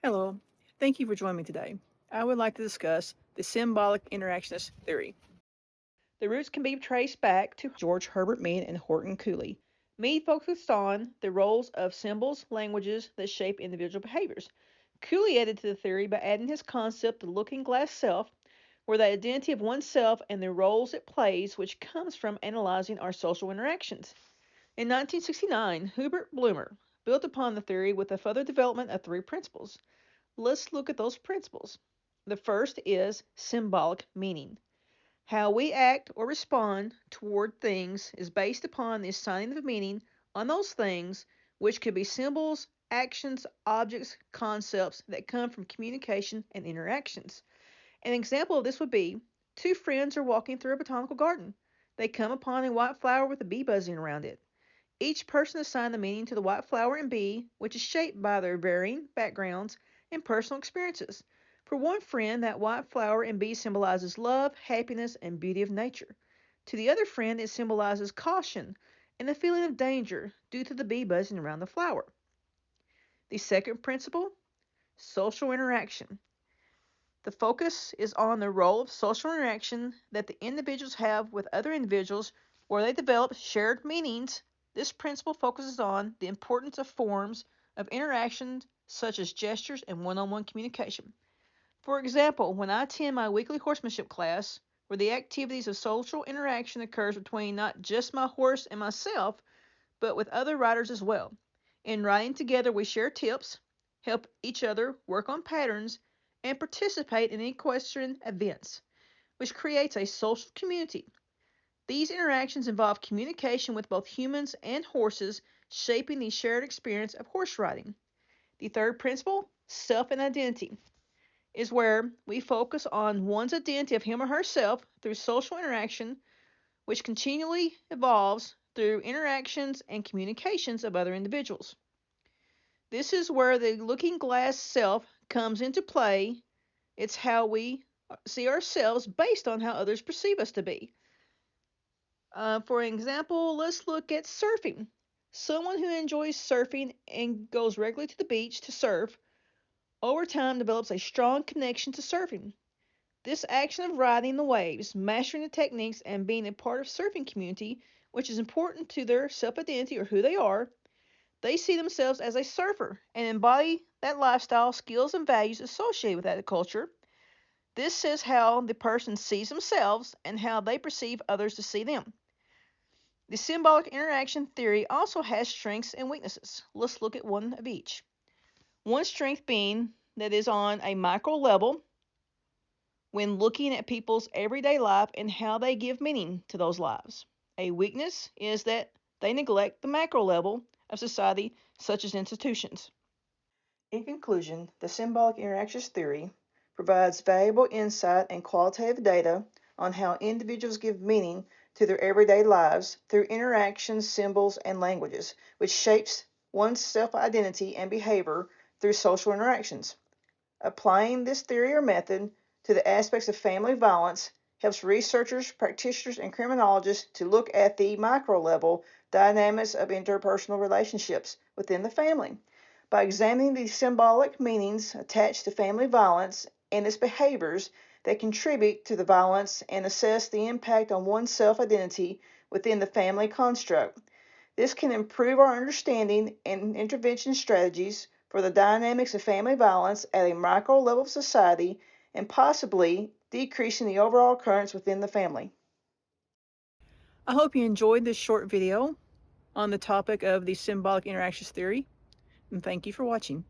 Hello, thank you for joining me today. I would like to discuss the symbolic interactionist theory. The roots can be traced back to George Herbert Mead and Horton Cooley. Mead focused on the roles of symbols, languages that shape individual behaviors. Cooley added to the theory by adding his concept of the looking glass self, where the identity of oneself and the roles it plays, which comes from analyzing our social interactions. In 1969, Hubert Blumer built upon the theory with a further development of three principles. Let's look at those principles. The first is symbolic meaning. How we act or respond toward things is based upon the assigning of meaning on those things, which could be symbols, actions, objects, concepts that come from communication and interactions. An example of this would be two friends are walking through a botanical garden. They come upon a white flower with a bee buzzing around it. Each person assigned the meaning to the white flower and bee, which is shaped by their varying backgrounds and personal experiences. For one friend, that white flower and bee symbolizes love, happiness, and beauty of nature. To the other friend, it symbolizes caution and the feeling of danger due to the bee buzzing around the flower. The second principle, social interaction. The focus is on the role of social interaction that the individuals have with other individuals where they develop shared meanings. This principle focuses on the importance of forms of interaction such as gestures and one-on-one communication. For example, when I attend my weekly horsemanship class, where the activities of social interaction occurs between not just my horse and myself, but with other riders as well. In riding together, we share tips, help each other work on patterns, and participate in equestrian events, which creates a social community. These interactions involve communication with both humans and horses, shaping the shared experience of horse riding. The third principle, self and identity, is where we focus on one's identity of him or herself through social interaction, which continually evolves through interactions and communications of other individuals. This is where the looking glass self comes into play. It's how we see ourselves based on how others perceive us to be. For example, let's look at surfing. Someone who enjoys surfing and goes regularly to the beach to surf, over time develops a strong connection to surfing. This action of riding the waves, mastering the techniques, and being a part of surfing community, which is important to their self-identity or who they are, they see themselves as a surfer and embody that lifestyle, skills, and values associated with that culture. This says how the person sees themselves and how they perceive others to see them. The symbolic interaction theory also has strengths and weaknesses. Let's look at one of each. One strength being that is on a micro level when looking at people's everyday life and how they give meaning to those lives. A weakness is that they neglect the macro level of society, such as institutions. In conclusion, the symbolic interactions theory provides valuable insight and qualitative data on how individuals give meaning to their everyday lives through interactions, symbols, and languages, which shapes one's self-identity and behavior through social interactions. Applying this theory or method to the aspects of family violence helps researchers, practitioners, and criminologists to look at the micro level dynamics of interpersonal relationships within the family. By examining the symbolic meanings attached to family violence and its behaviors that contribute to the violence and assess the impact on one's self-identity within the family construct. This can improve our understanding and intervention strategies for the dynamics of family violence at a micro level of society and possibly decreasing the overall occurrence within the family. I hope you enjoyed this short video on the topic of the symbolic interactions theory, and thank you for watching.